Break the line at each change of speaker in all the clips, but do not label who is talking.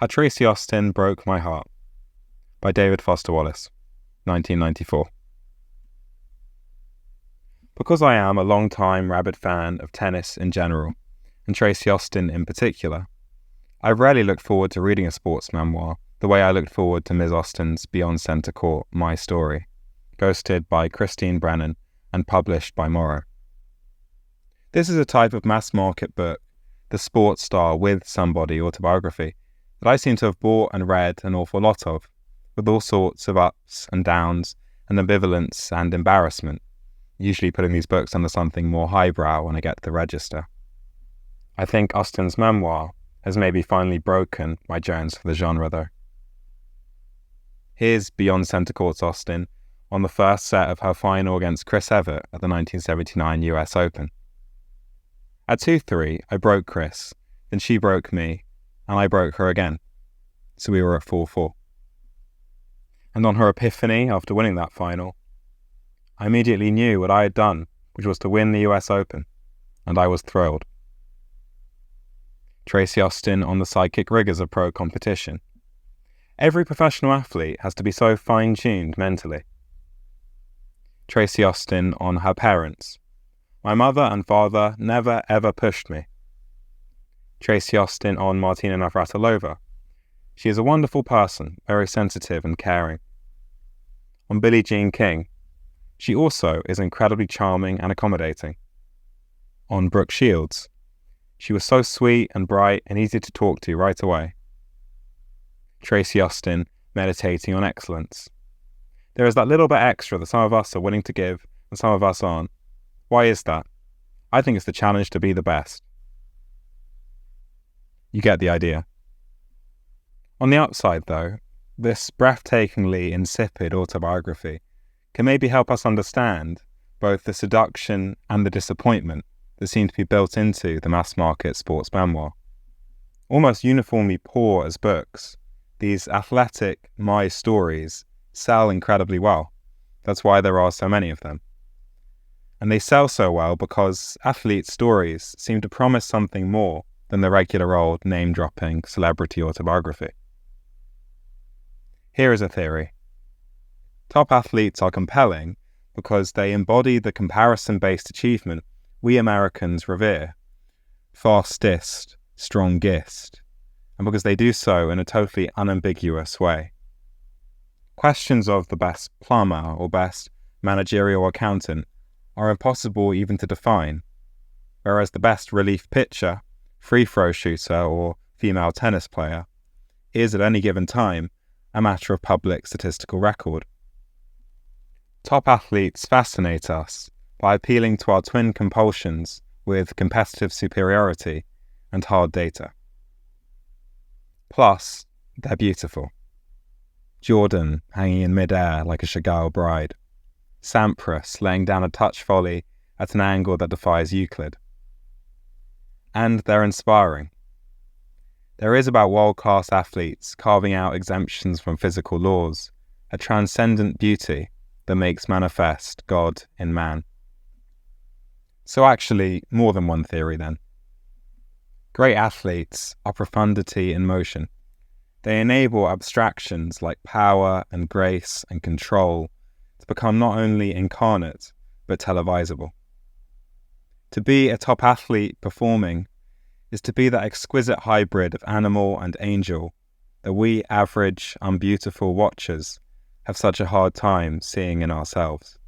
How Tracy Austin Broke My Heart by David Foster Wallace, 1994. Because I am a long-time rabid fan of tennis in general, and Tracy Austin in particular, I rarely look forward to reading a sports memoir the way I looked forward to Ms. Austen's Beyond Centre Court, My Story, ghosted by Christine Brennan and published by Morrow. This is a type of mass-market book, the sports star with somebody autobiography, that I seem to have bought and read an awful lot of, with all sorts of ups and downs and ambivalence and embarrassment, usually putting these books under something more highbrow when I get to the register. I think Austen's memoir has maybe finally broken my Jones for the genre, though. Here's Beyond Centre Court's Austen on the first set of her final against Chris Evert at the 1979 US Open. At 2-3, I broke Chris, then she broke me, and I broke her again, so we were at 4-4. And on her epiphany after winning that final, I immediately knew what I had done, which was to win the US Open, and I was thrilled. Tracy Austin on the psychic rigours of pro competition. Every professional athlete has to be so fine-tuned mentally. Tracy Austin on her parents. My mother and father never ever pushed me. Tracy Austin on Martina Navratilova. She is a wonderful person, very sensitive and caring. On Billie Jean King. She also is incredibly charming and accommodating. On Brooke Shields. She was so sweet and bright and easy to talk to right away. Tracy Austin meditating on excellence. There is that little bit extra that some of us are willing to give and some of us aren't. Why is that? I think it's the challenge to be the best. You get the idea. On the upside, though, this breathtakingly insipid autobiography can maybe help us understand both the seduction and the disappointment that seem to be built into the mass-market sports memoir. Almost uniformly poor as books, these athletic my stories sell incredibly well. That's why there are so many of them. And they sell so well because athletes' stories seem to promise something more than the regular old name-dropping celebrity autobiography. Here is a theory. Top athletes are compelling because they embody the comparison-based achievement we Americans revere. Fastest, strongest, and because they do so in a totally unambiguous way. Questions of the best plumber or best managerial accountant are impossible even to define, whereas the best relief pitcher, free-throw shooter, or female tennis player is at any given time a matter of public statistical record. Top athletes fascinate us by appealing to our twin compulsions with competitive superiority and hard data. Plus, they're beautiful. Jordan hanging in mid-air like a Chagall bride. Sampras laying down a touch volley at an angle that defies Euclid. And they're inspiring. There is about world-class athletes carving out exemptions from physical laws, a transcendent beauty that makes manifest God in man. So actually, more than one theory then. Great athletes are profundity in motion. They enable abstractions like power and grace and control to become not only incarnate, but televisable. To be a top athlete performing is to be that exquisite hybrid of animal and angel that we average, unbeautiful watchers have such a hard time seeing in ourselves.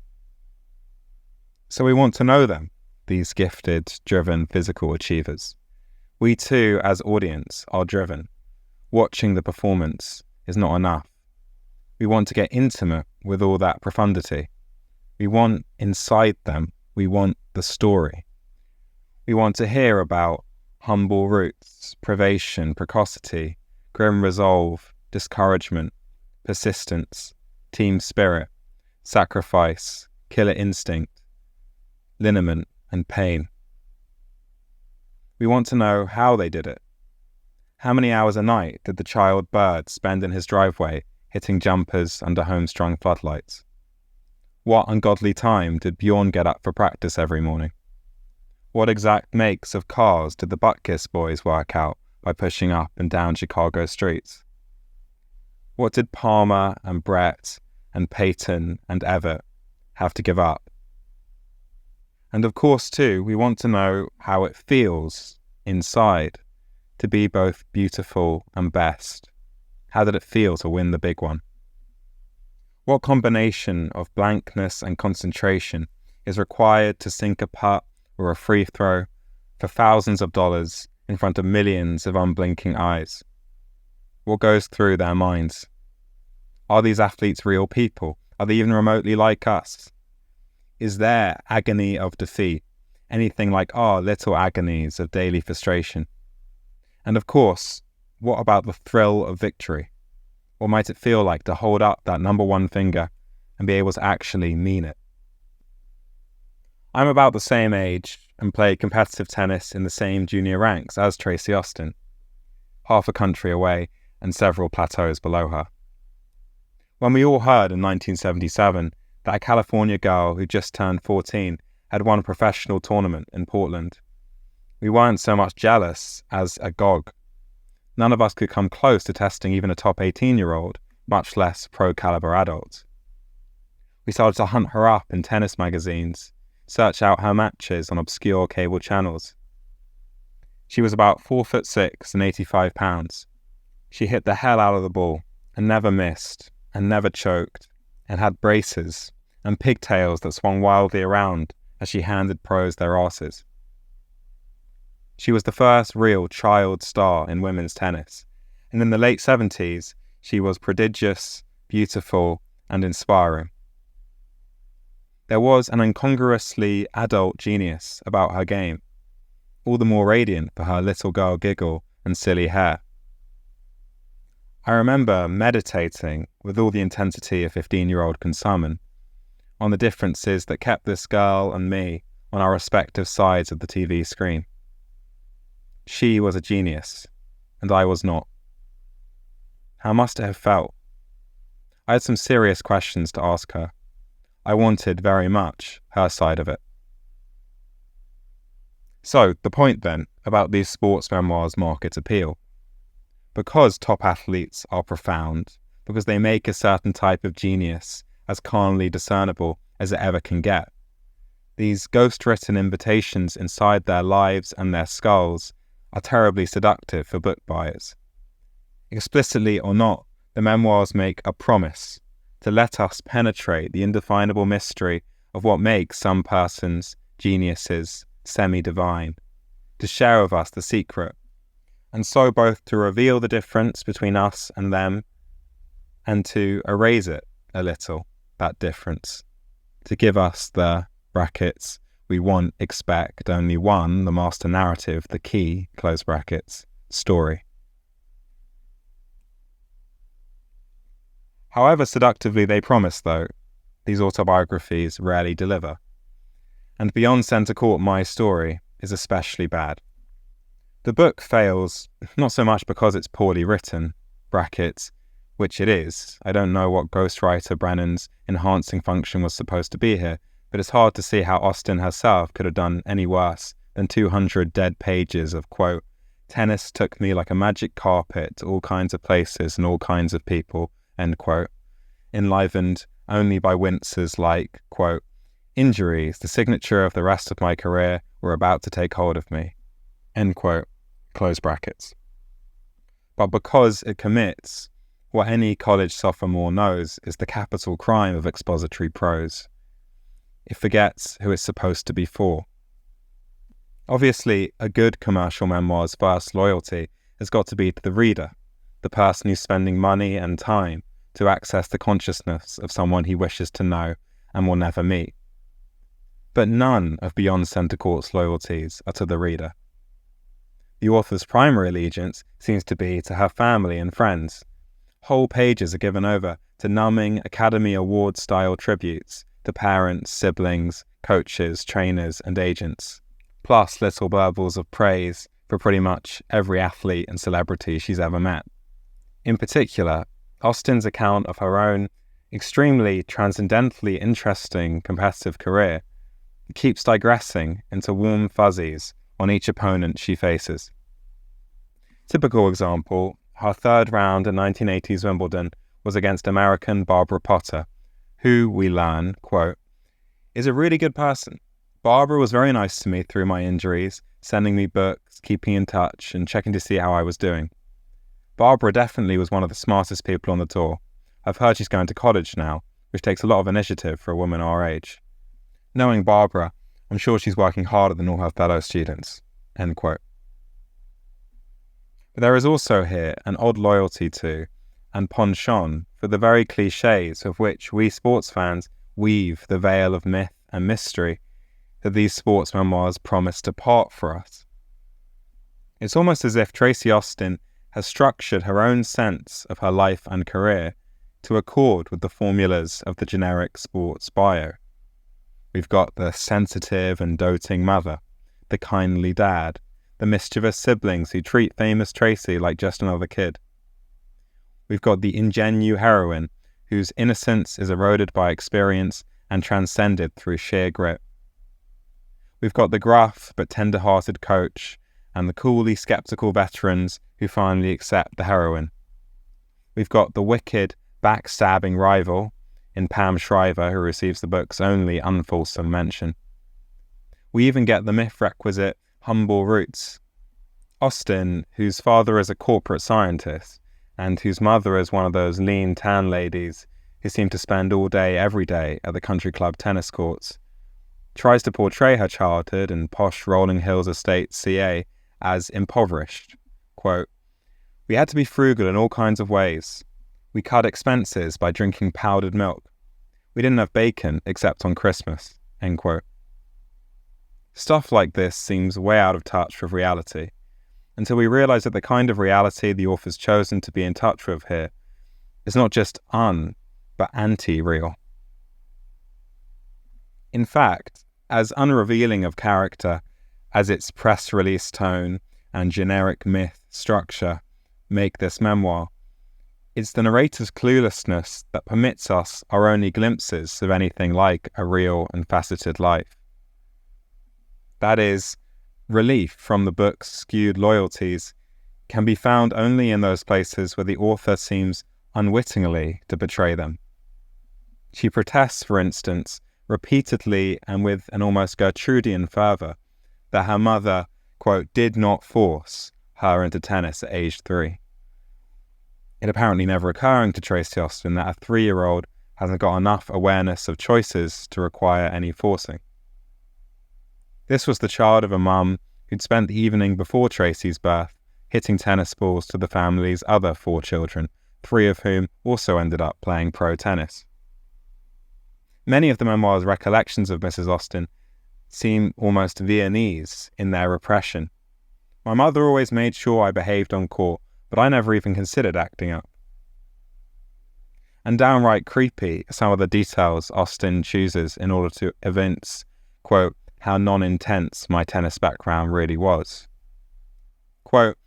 So we want to know them, these gifted, driven physical achievers. We too, as audience, are driven. Watching the performance is not enough. We want to get intimate with all that profundity. We want inside them. We want the story. We want to hear about humble roots, privation, precocity, grim resolve, discouragement, persistence, team spirit, sacrifice, killer instinct, lineament, and pain. We want to know how they did it. How many hours a night did the child bird spend in his driveway hitting jumpers under home-strung floodlights? What ungodly time did Bjorn get up for practice every morning? What exact makes of cars did the Butkus boys work out by pushing up and down Chicago streets? What did Palmer and Brett and Peyton and Everett have to give up? And of course, too, we want to know how it feels inside to be both beautiful and best. How did it feel to win the big one? What combination of blankness and concentration is required to sink a putt or a free throw for thousands of dollars in front of millions of unblinking eyes? What goes through their minds? Are these athletes real people? Are they even remotely like us? Is their agony of defeat anything like our little agonies of daily frustration? And of course, what about the thrill of victory? What might it feel like to hold up that number one finger and be able to actually mean it? I'm about the same age and played competitive tennis in the same junior ranks as Tracy Austin, half a country away and several plateaus below her. When we all heard in 1977 that a California girl who just turned 14 had won a professional tournament in Portland, we weren't so much jealous as agog. None of us could come close to testing even a top 18-year-old, much less pro-caliber adult. We started to hunt her up in tennis magazines, search out her matches on obscure cable channels. She was about 4'6" and 85 pounds. She hit the hell out of the ball and never missed and never choked, and had braces and pigtails that swung wildly around as she handed pros their asses. She was the first real child star in women's tennis, and in the late 70s, she was prodigious, beautiful, and inspiring. There was an incongruously adult genius about her game, all the more radiant for her little girl giggle and silly hair. I remember meditating with all the intensity a 15-year-old can summon on the differences that kept this girl and me on our respective sides of the TV screen. She was a genius, and I was not. How must it have felt? I had some serious questions to ask her. I wanted very much her side of it. So, the point then about these sports memoirs' market appeal. Because top athletes are profound, because they make a certain type of genius as carnally discernible as it ever can get, these ghost-written invitations inside their lives and their skulls are terribly seductive for book buyers. Explicitly or not, the memoirs make a promise to let us penetrate the indefinable mystery of what makes some persons, geniuses, semi-divine, to share with us the secret, and so both to reveal the difference between us and them, and to erase it a little, that difference, to give us the, brackets, we want, expect, only one, the master narrative, the key, close brackets, story. However seductively they promise, though, these autobiographies rarely deliver. And Beyond Centre Court, My Story is especially bad. The book fails, not so much because it's poorly written, brackets, which it is. I don't know what ghostwriter Brennan's enhancing function was supposed to be here, but it's hard to see how Austin herself could have done any worse than 200 dead pages of, quote, tennis took me like a magic carpet to all kinds of places and all kinds of people, end quote, enlivened only by winces like, quote, injuries, the signature of the rest of my career, were about to take hold of me, end quote, close brackets. But because it commits what any college sophomore knows is the capital crime of expository prose, it forgets who it's supposed to be for. Obviously, a good commercial memoir's first loyalty has got to be to the reader, the person who's spending money and time to access the consciousness of someone he wishes to know and will never meet. But none of Beyond Centre Court's loyalties are to the reader. The author's primary allegiance seems to be to her family and friends. Whole pages are given over to numbing Academy Award-style tributes to parents, siblings, coaches, trainers, and agents, plus little burbles of praise for pretty much every athlete and celebrity she's ever met. In particular, Austin's account of her own extremely transcendently interesting competitive career keeps digressing into warm fuzzies on each opponent she faces. Typical example, her third round in 1980s Wimbledon was against American Barbara Potter, who, we learn, quote, is a really good person. Barbara was very nice to me through my injuries, sending me books, keeping in touch, and checking to see how I was doing. Barbara definitely was one of the smartest people on the tour. I've heard she's going to college now, which takes a lot of initiative for a woman our age. Knowing Barbara, I'm sure she's working harder than all her fellow students." End quote. But there is also here an odd loyalty to, and penchant for the very cliches of which we sports fans weave the veil of myth and mystery that these sports memoirs promise to part for us. It's almost as if Tracy Austin has structured her own sense of her life and career to accord with the formulas of the generic sports bio. We've got the sensitive and doting mother, the kindly dad, the mischievous siblings who treat famous Tracy like just another kid. We've got the ingenue heroine, whose innocence is eroded by experience and transcended through sheer grit. We've got the gruff but tender-hearted coach and the coolly sceptical veterans who finally accept the heroine. We've got the wicked, backstabbing rival in Pam Shriver, who receives the book's only unfulsome mention. We even get the myth-requisite humble roots. Austin, whose father is a corporate scientist, and whose mother is one of those lean tan ladies who seem to spend all day every day at the country club tennis courts, tries to portray her childhood in posh Rolling Hills estate, CA, as impoverished. Quote, "We had to be frugal in all kinds of ways. We cut expenses by drinking powdered milk. We didn't have bacon except on Christmas." End quote. Stuff like this seems way out of touch with reality, until we realise that the kind of reality the author's chosen to be in touch with here is not just but anti-real. In fact, as unrevealing of character as its press release tone and generic myth structure make this memoir, it's the narrator's cluelessness that permits us our only glimpses of anything like a real and faceted life. That is, relief from the book's skewed loyalties can be found only in those places where the author seems unwittingly to betray them. She protests, for instance, repeatedly and with an almost Gertrudian fervour, that her mother, quote, did not force her into tennis at age 3. It apparently never occurring to Tracy Austin that a 3-year-old hasn't got enough awareness of choices to require any forcing. This was the child of a mum who'd spent the evening before Tracy's birth hitting tennis balls to the family's other 4 children, 3 of whom also ended up playing pro tennis. Many of the memoir's recollections of Mrs. Austin seem almost Viennese in their repression. "My mother always made sure I behaved on court, but I never even considered acting up." And downright creepy are some of the details Austin chooses in order to evince, quote, how non-intense my tennis background really was. Quote,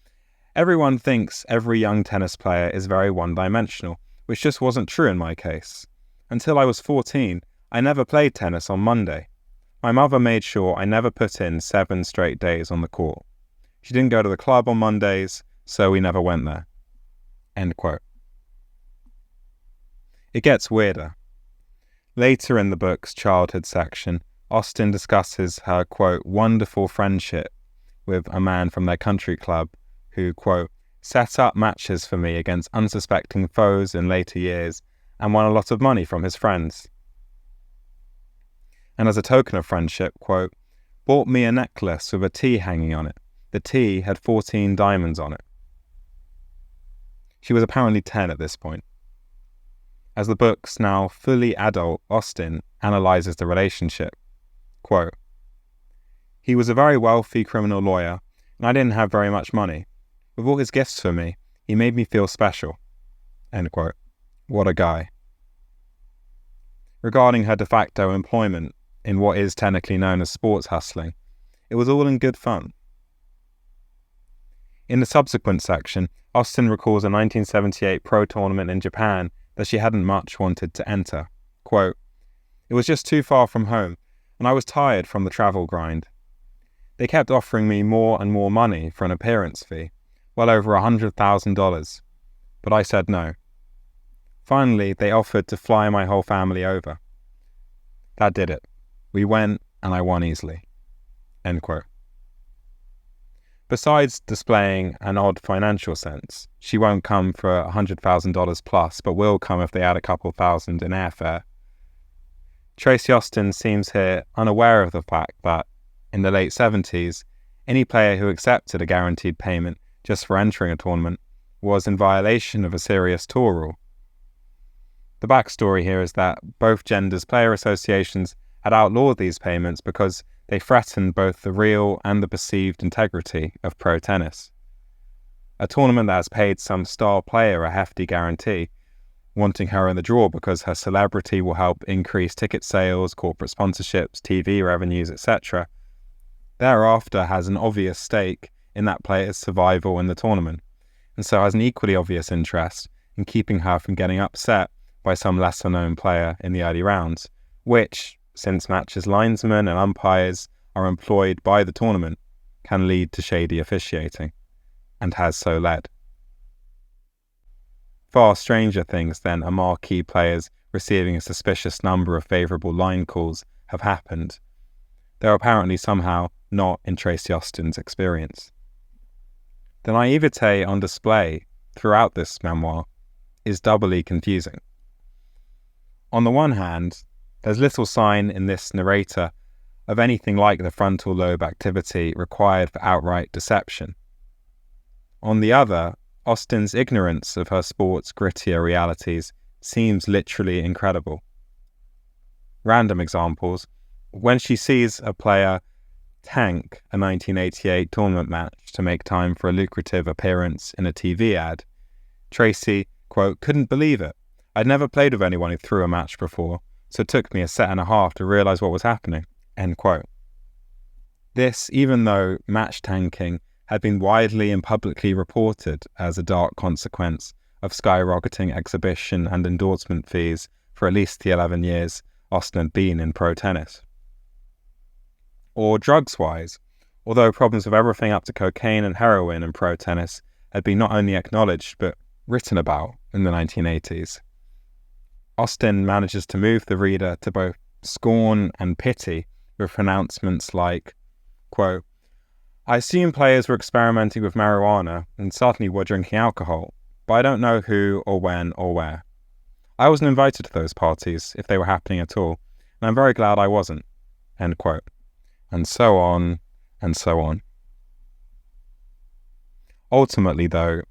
"Everyone thinks every young tennis player is very one-dimensional, which just wasn't true in my case. Until I was 14, I never played tennis on Monday. My mother made sure I never put in 7 straight days on the court. She didn't go to the club on Mondays, so we never went there." End quote. It gets weirder. Later in the book's childhood section, Austin discusses her, quote, wonderful friendship with a man from their country club who, quote, set up matches for me against unsuspecting foes in later years and won a lot of money from his friends. And as a token of friendship, quote, bought me a necklace with a T hanging on it. The T had 14 diamonds on it. She was apparently 10 at this point. As the book's now fully adult Austin analyses the relationship, quote, "He was a very wealthy criminal lawyer, and I didn't have very much money. With all his gifts for me, he made me feel special." End quote. What a guy. Regarding her de facto employment in what is technically known as sports hustling, it was all in good fun. In the subsequent section, Austin recalls a 1978 pro tournament in Japan that she hadn't much wanted to enter. Quote, "It was just too far from home, and I was tired from the travel grind. They kept offering me more and more money for an appearance fee, well over $100,000, but I said no. Finally, they offered to fly my whole family over. That did it. We went, and I won easily." End quote. Besides displaying an odd financial sense, she won't come for $100,000 plus, but will come if they add a couple thousand in airfare. Tracy Austin seems here unaware of the fact that, in the late 70s, any player who accepted a guaranteed payment just for entering a tournament was in violation of a serious tour rule. The backstory here is that both genders' player associations had outlawed these payments because they threatened both the real and the perceived integrity of pro tennis. A tournament that has paid some star player a hefty guarantee, wanting her in the draw because her celebrity will help increase ticket sales, corporate sponsorships, TV revenues, etc., thereafter has an obvious stake in that player's survival in the tournament, and so has an equally obvious interest in keeping her from getting upset by some lesser-known player in the early rounds, which, since matches linesmen and umpires are employed by the tournament, can lead to shady officiating, and has so led. Far stranger things than a marquee players receiving a suspicious number of favourable line calls have happened, though apparently somehow not in Tracy Austin's experience. The naivete on display throughout this memoir is doubly confusing. On the one hand, there's little sign in this narrator of anything like the frontal lobe activity required for outright deception. On the other, Austin's ignorance of her sport's grittier realities seems literally incredible. Random examples: when she sees a player tank a 1988 tournament match to make time for a lucrative appearance in a TV ad, Tracy, quote, "couldn't believe it. I'd never played with anyone who threw a match before, so it took me a set and a half to realise what was happening." End quote. This, even though match tanking had been widely and publicly reported as a dark consequence of skyrocketing exhibition and endorsement fees for at least the 11 years Austin had been in pro tennis. Or drugs-wise, although problems with everything up to cocaine and heroin in pro tennis had been not only acknowledged but written about in the 1980s, Austin manages to move the reader to both scorn and pity with pronouncements like, quote, "I assume players were experimenting with marijuana and certainly were drinking alcohol, but I don't know who or when or where. I wasn't invited to those parties, if they were happening at all, and I'm very glad I wasn't." End quote. And so on, and so on. Ultimately, though,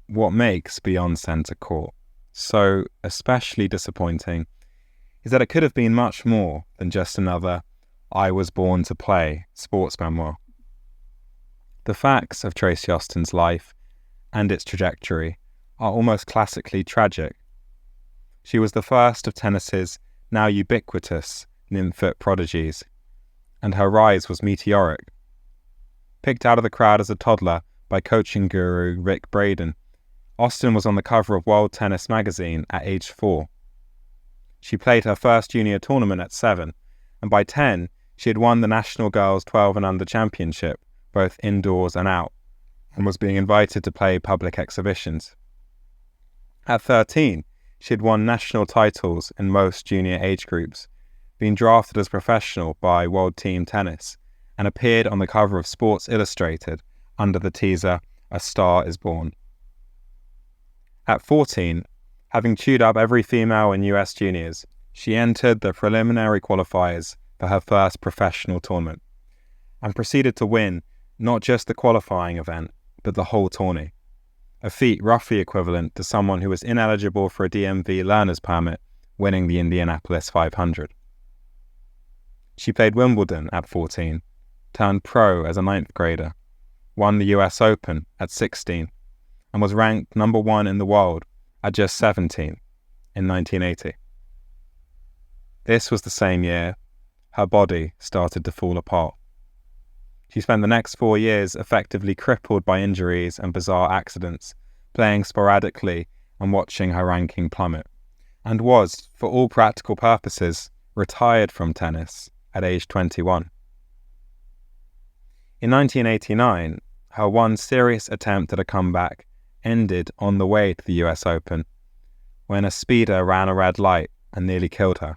what makes Beyond Centre Court so especially disappointing is that it could have been much more than just another "I was born to play" sports memoir. The facts of Tracy Austin's life and its trajectory are almost classically tragic. She was the first of tennis's now ubiquitous nymphet prodigies, and her rise was meteoric. Picked out of the crowd as a toddler by coaching guru Rick Braden, Austin was on the cover of World Tennis magazine at age 4. She played her first junior tournament at 7, and by 10, she had won the National Girls 12 and Under Championship, both indoors and out, and was being invited to play public exhibitions. At 13, she had won national titles in most junior age groups, been drafted as professional by World Team Tennis, and appeared on the cover of Sports Illustrated under the teaser "A Star is Born." At 14, having chewed up every female in US juniors, she entered the preliminary qualifiers for her first professional tournament, and proceeded to win not just the qualifying event, but the whole tourney, a feat roughly equivalent to someone who was ineligible for a DMV learner's permit winning the Indianapolis 500. She played Wimbledon at 14, turned pro as a 9th grader, won the US Open at 16, and was ranked number 1 in the world at just 17 in 1980. This was the same year her body started to fall apart. She spent the next 4 years effectively crippled by injuries and bizarre accidents, playing sporadically and watching her ranking plummet, and was, for all practical purposes, retired from tennis at age 21. In 1989, her one serious attempt at a comeback ended on the way to the US Open, when a speeder ran a red light and nearly killed her.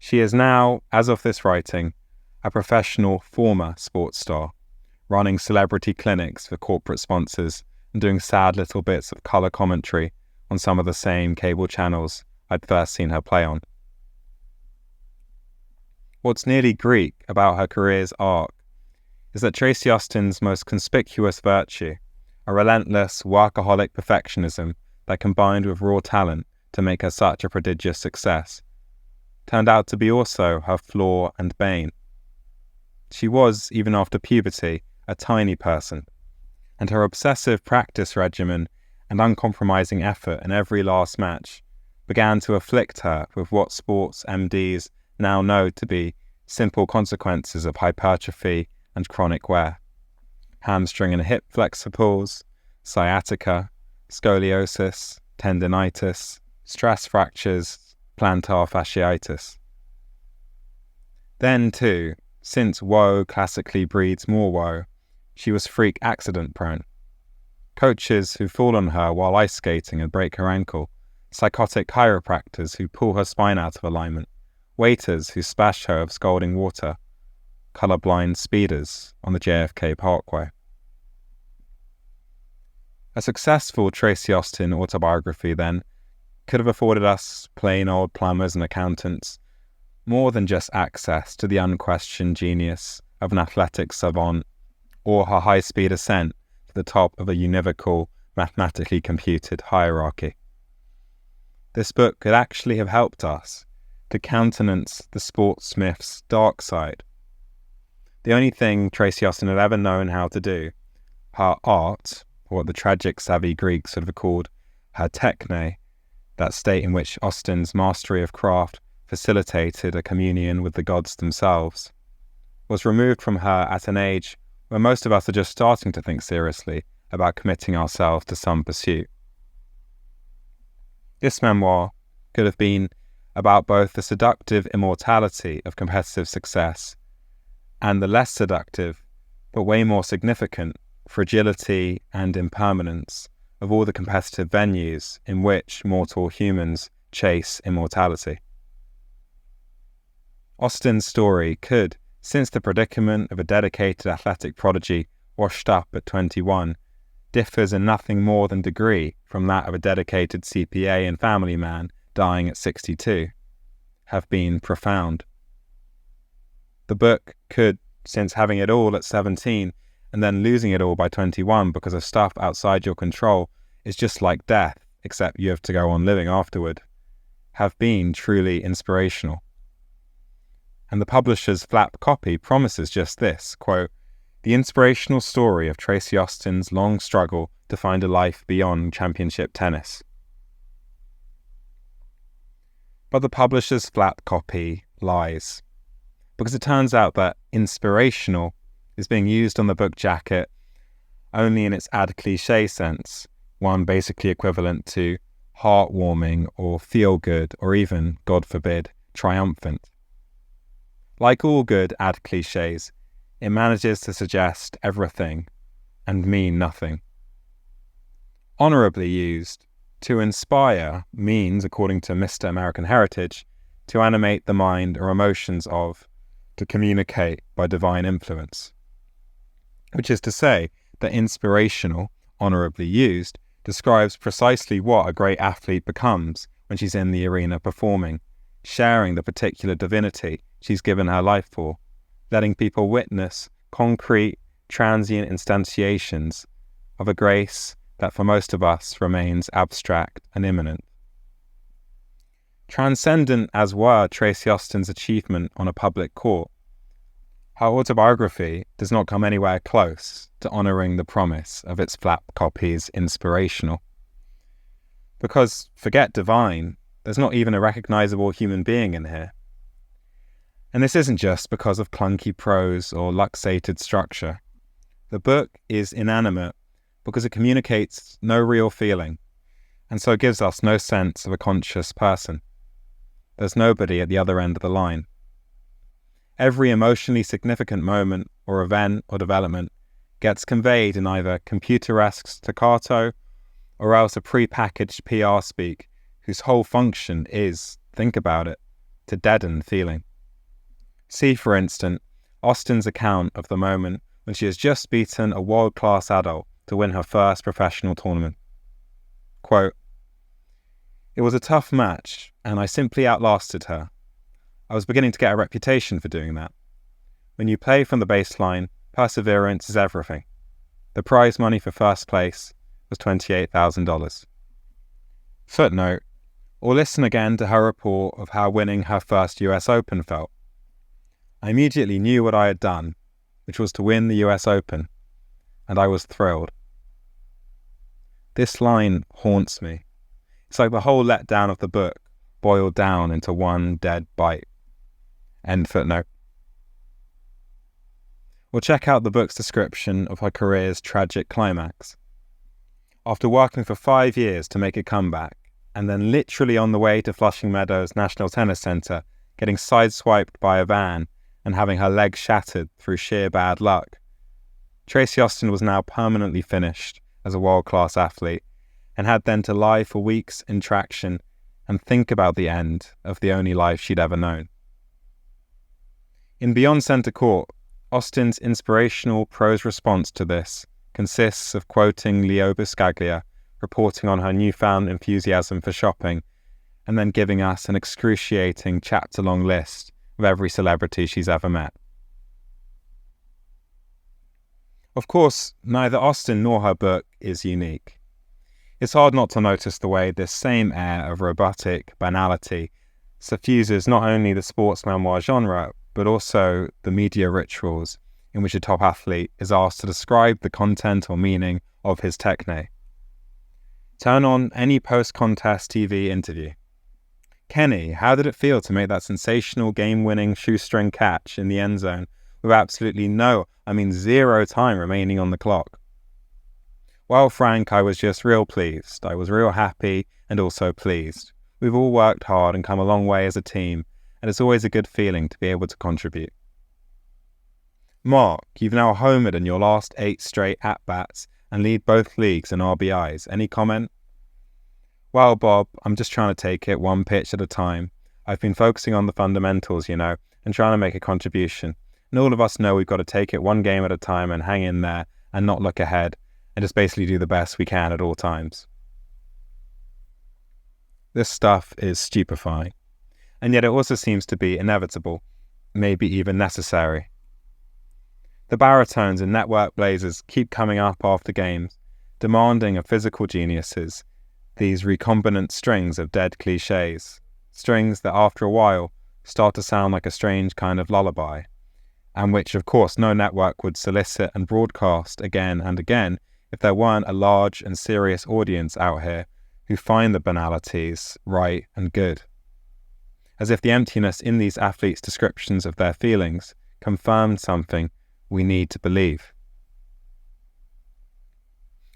She is now, as of this writing, a professional former sports star, running celebrity clinics for corporate sponsors and doing sad little bits of colour commentary on some of the same cable channels I'd first seen her play on. What's nearly Greek about her career's arc is that Tracy Austin's most conspicuous virtue, a relentless, workaholic perfectionism that combined with raw talent to make her such a prodigious success, turned out to be also her flaw and bane. She was, even after puberty, a tiny person, and her obsessive practice regimen and uncompromising effort in every last match began to afflict her with what sports MDs now know to be simple consequences of hypertrophy and chronic wear: hamstring and hip flexiples, sciatica, scoliosis, tendinitis, stress fractures, plantar fasciitis. Then, too, since woe classically breeds more woe, she was freak accident prone. Coaches who fall on her while ice skating and break her ankle, psychotic chiropractors who pull her spine out of alignment, waiters who splash her with scalding water, colourblind speeders on the JFK Parkway. A successful Tracy Austin autobiography, then, could have afforded us plain old plumbers and accountants more than just access to the unquestioned genius of an athletic savant or her high-speed ascent to the top of a univocal, mathematically computed hierarchy. This book could actually have helped us to countenance the sportsmith's dark side. The only thing Tracy Austin had ever known how to do, her art, or what the tragic savvy Greeks would have called her techne, that state in which Austin's mastery of craft facilitated a communion with the gods themselves, was removed from her at an age where most of us are just starting to think seriously about committing ourselves to some pursuit. This memoir could have been about both the seductive immortality of competitive success and the less seductive, but way more significant, fragility and impermanence of all the competitive venues in which mortal humans chase immortality. Austin's story could, since the predicament of a dedicated athletic prodigy washed up at 21 differs in nothing more than degree from that of a dedicated CPA and family man dying at 62, have been profound. The book could, since having it all at 17 and then losing it all by 21 because of stuff outside your control is just like death, except you have to go on living afterward, have been truly inspirational. And the publisher's flap copy promises just this, quote, "The inspirational story of Tracy Austin's long struggle to find a life beyond championship tennis." But the publisher's flap copy lies, because it turns out that inspirational is being used on the book jacket only in its ad cliche sense, one basically equivalent to heartwarming or feel good or even, God forbid, triumphant. Like all good ad cliches, it manages to suggest everything and mean nothing. Honourably used, to inspire means, according to Mr. American Heritage, to animate the mind or emotions of, to communicate by divine influence. Which is to say that inspirational, honourably used, describes precisely what a great athlete becomes when she's in the arena performing, sharing the particular divinity she's given her life for, letting people witness concrete, transient instantiations of a grace that for most of us remains abstract and immanent. Transcendent as were Tracy Austin's achievement on a public court, her autobiography does not come anywhere close to honouring the promise of its flap copy's inspirational. Because, forget divine, there's not even a recognisable human being in here. And this isn't just because of clunky prose or luxated structure. The book is inanimate because it communicates no real feeling, and so gives us no sense of a conscious person. There's nobody at the other end of the line. Every emotionally significant moment or event or development gets conveyed in either computeresque staccato or else a pre-packaged PR speak whose whole function is, think about it, to deaden feeling. See, for instance, Austin's account of the moment when she has just beaten a world-class adult to win her first professional tournament. Quote, "It was a tough match, and I simply outlasted her. I was beginning to get a reputation for doing that. When you play from the baseline, perseverance is everything. The prize money for first place was $28,000. Footnote, or listen again to her report of how winning her first US Open felt. I immediately knew what I had done, which was to win the US Open, and I was thrilled." This line haunts me. It's like the whole letdown of the book boiled down into one dead bite. End footnote. Or check out the book's description of her career's tragic climax. After working for 5 years to make a comeback, and then literally on the way to Flushing Meadows National Tennis Centre, getting sideswiped by a van and having her leg shattered through sheer bad luck, Tracy Austin was now permanently finished as a world-class athlete, and had then to lie for weeks in traction and think about the end of the only life she'd ever known. In Beyond Centre Court, Austin's inspirational prose response to this consists of quoting Leo Buscaglia, reporting on her newfound enthusiasm for shopping, and then giving us an excruciating chapter-long list of every celebrity she's ever met. Of course, neither Austin nor her book is unique. It's hard not to notice the way this same air of robotic banality suffuses not only the sports memoir genre, but also the media rituals in which a top athlete is asked to describe the content or meaning of his techne. Turn on any post-contest TV interview. "Kenny, how did it feel to make that sensational game-winning shoestring catch in the end zone with absolutely zero time remaining on the clock?" "Well, Frank, I was just real pleased. I was real happy and also pleased. We've all worked hard and come a long way as a team, and it's always a good feeling to be able to contribute." "Mark, you've now homered in your last 8 straight at-bats and lead both leagues in RBIs. Any comment?" "Well, Bob, I'm just trying to take it one pitch at a time. I've been focusing on the fundamentals, and trying to make a contribution. And all of us know we've got to take it one game at a time and hang in there and not look ahead and just basically do the best we can at all times." This stuff is stupefying, and yet it also seems to be inevitable, maybe even necessary. The baritones and network blazers keep coming up after games, demanding of physical geniuses these recombinant strings of dead cliches, strings that after a while start to sound like a strange kind of lullaby, and which of course no network would solicit and broadcast again and again if there weren't a large and serious audience out here who find the banalities right and good. As if the emptiness in these athletes' descriptions of their feelings confirmed something we need to believe.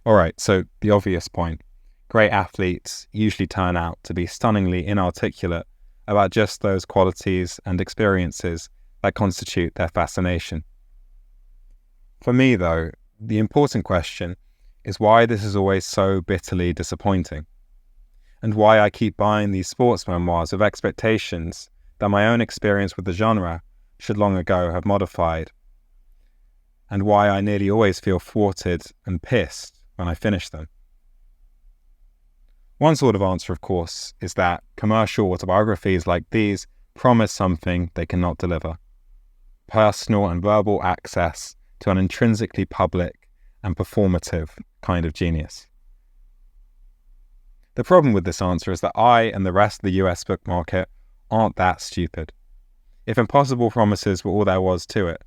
Alright, so the obvious point. Great athletes usually turn out to be stunningly inarticulate about just those qualities and experiences that constitute their fascination. For me, though, the important question is why this is always so bitterly disappointing, and why I keep buying these sports memoirs with expectations that my own experience with the genre should long ago have modified, and why I nearly always feel thwarted and pissed when I finish them. One sort of answer, of course, is that commercial autobiographies like these promise something they cannot deliver: personal and verbal access to an intrinsically public and performative kind of genius. The problem with this answer is that I and the rest of the US book market aren't that stupid. If impossible promises were all there was to it,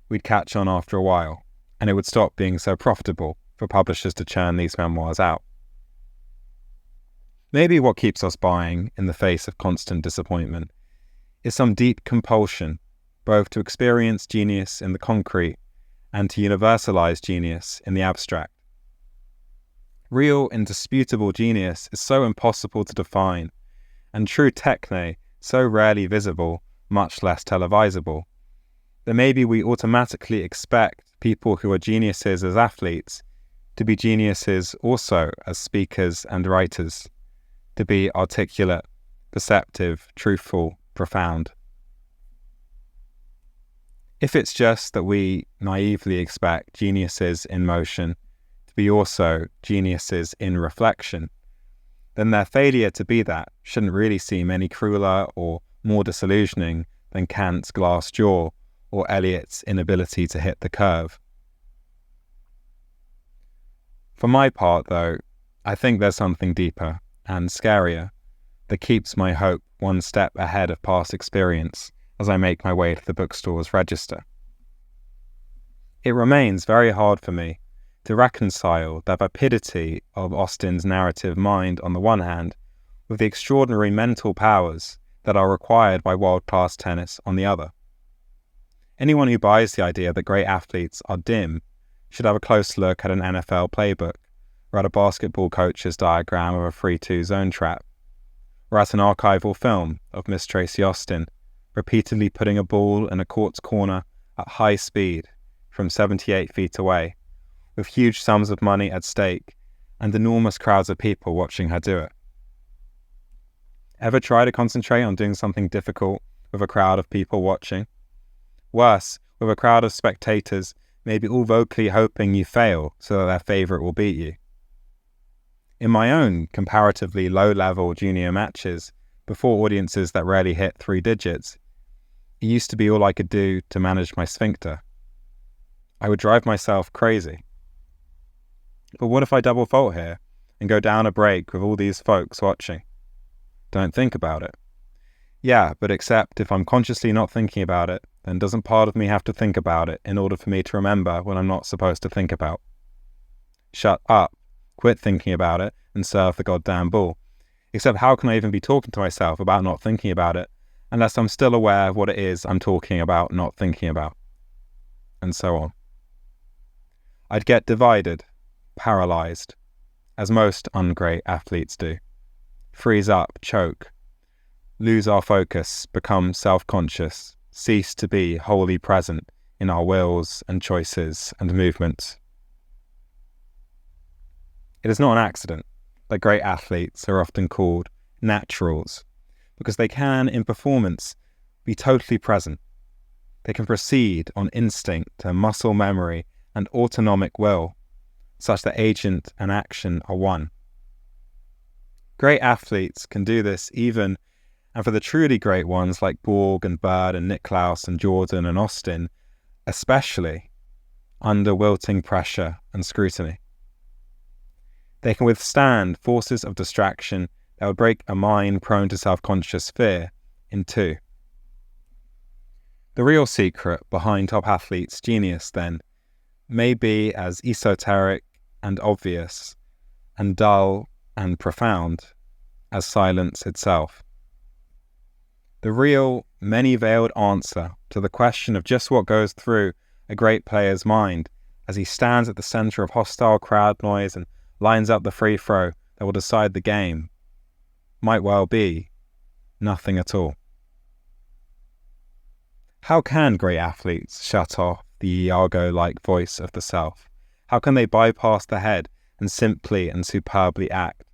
we'd catch on after a while, and it would stop being so profitable for publishers to churn these memoirs out. Maybe what keeps us buying in the face of constant disappointment is some deep compulsion both to experience genius in the concrete and to universalize genius in the abstract. Real, indisputable genius is so impossible to define, and true techne so rarely visible, much less televisable, that maybe we automatically expect people who are geniuses as athletes to be geniuses also as speakers and writers, to be articulate, perceptive, truthful, profound. If it's just that we naively expect geniuses in motion to be also geniuses in reflection, then their failure to be that shouldn't really seem any crueler or more disillusioning than Kant's glass jaw or Eliot's inability to hit the curve. For my part, though, I think there's something deeper and scarier that keeps my hope one step ahead of past experience as I make my way to the bookstore's register. It remains very hard for me to reconcile the vapidity of Austin's narrative mind on the one hand with the extraordinary mental powers that are required by world-class tennis on the other. Anyone who buys the idea that great athletes are dim should have a close look at an NFL playbook, or at a basketball coach's diagram of a 3-2 zone trap, or at an archival film of Miss Tracy Austin repeatedly putting a ball in a court's corner at high speed from 78 feet away, with huge sums of money at stake and enormous crowds of people watching her do it. Ever try to concentrate on doing something difficult with a crowd of people watching? Worse, with a crowd of spectators maybe all vocally hoping you fail so that their favourite will beat you. In my own comparatively low-level junior matches, before audiences that rarely hit 3 digits, it used to be all I could do to manage my sphincter. I would drive myself crazy. But what if I double fault here and go down a break with all these folks watching? Don't think about it. Yeah, but except if I'm consciously not thinking about it, then doesn't part of me have to think about it in order for me to remember what I'm not supposed to think about? Shut up, quit thinking about it, and serve the goddamn ball. Except how can I even be talking to myself about not thinking about it unless I'm still aware of what it is I'm talking about not thinking about? And so on. I'd get divided, paralyzed, as most ungreat athletes do. Freeze up, choke, lose our focus, become self-conscious, cease to be wholly present in our wills and choices and movements. It is not an accident that great athletes are often called naturals, because they can, in performance, be totally present. They can proceed on instinct and muscle memory and autonomic will, such that agent and action are one. Great athletes can do this even, and for the truly great ones like Borg and Bird and Nicklaus and Jordan and Austin, especially under wilting pressure and scrutiny. They can withstand forces of distraction that would break a mind prone to self-conscious fear in two. The real secret behind top athletes' genius, then, may be as esoteric and obvious and dull and profound as silence itself. The real, many-veiled answer to the question of just what goes through a great player's mind as he stands at the centre of hostile crowd noise and lines up the free throw that will decide the game might well be nothing at all. How can great athletes shut off the Iago-like voice of the self? How can they bypass the head and simply and superbly act?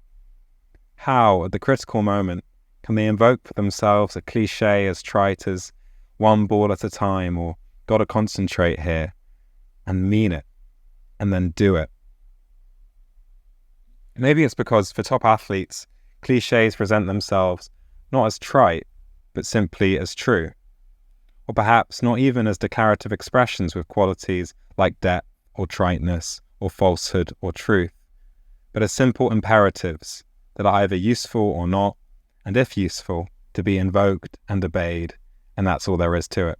How, at the critical moment, can they invoke for themselves a cliché as trite as one ball at a time or gotta concentrate here, and mean it, and then do it? Maybe it's because for top athletes, clichés present themselves not as trite, but simply as true. Or perhaps not even as declarative expressions with qualities like depth or triteness or falsehood or truth, but as simple imperatives that are either useful or not, and if useful, to be invoked and obeyed, and that's all there is to it.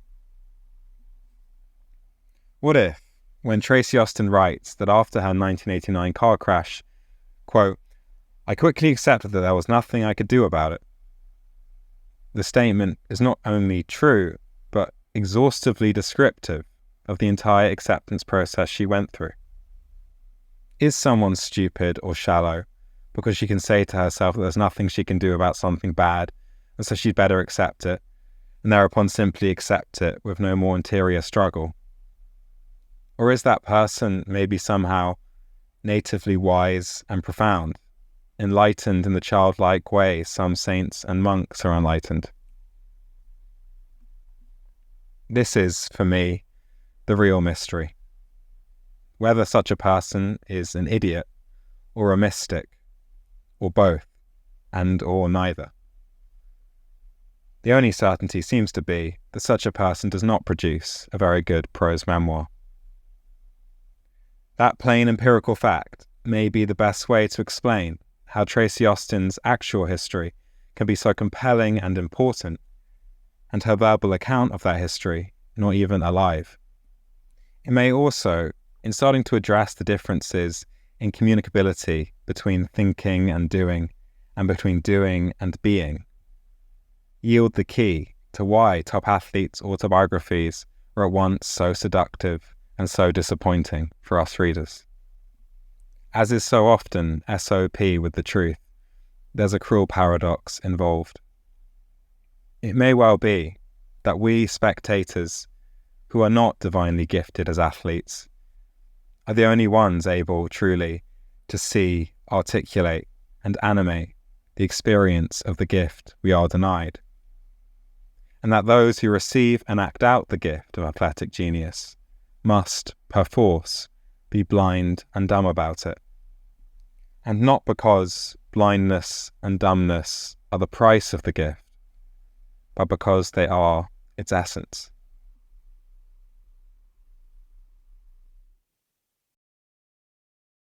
What if, when Tracy Austin writes that after her 1989 car crash, quote, "I quickly accepted that there was nothing I could do about it," the statement is not only true, but exhaustively descriptive of the entire acceptance process she went through? Is someone stupid or shallow because she can say to herself that there's nothing she can do about something bad, and so she'd better accept it, and thereupon simply accept it with no more interior struggle? Or is that person maybe somehow natively wise and profound, enlightened in the childlike way some saints and monks are enlightened? This is, for me, the real mystery. Whether such a person is an idiot or a mystic, or both, and or neither. The only certainty seems to be that such a person does not produce a very good prose memoir. That plain empirical fact may be the best way to explain how Tracy Austin's actual history can be so compelling and important, and her verbal account of that history not even alive. It may also, in starting to address the differences in communicability between thinking and doing, and between doing and being, yield the key to why top athletes' autobiographies are at once so seductive and so disappointing for us readers. As is so often SOP with the truth, there's a cruel paradox involved. It may well be that we spectators, who are not divinely gifted as athletes, are the only ones able truly to see, articulate, and animate the experience of the gift we are denied, and that those who receive and act out the gift of athletic genius must, perforce, be blind and dumb about it. And not because blindness and dumbness are the price of the gift, but because they are its essence.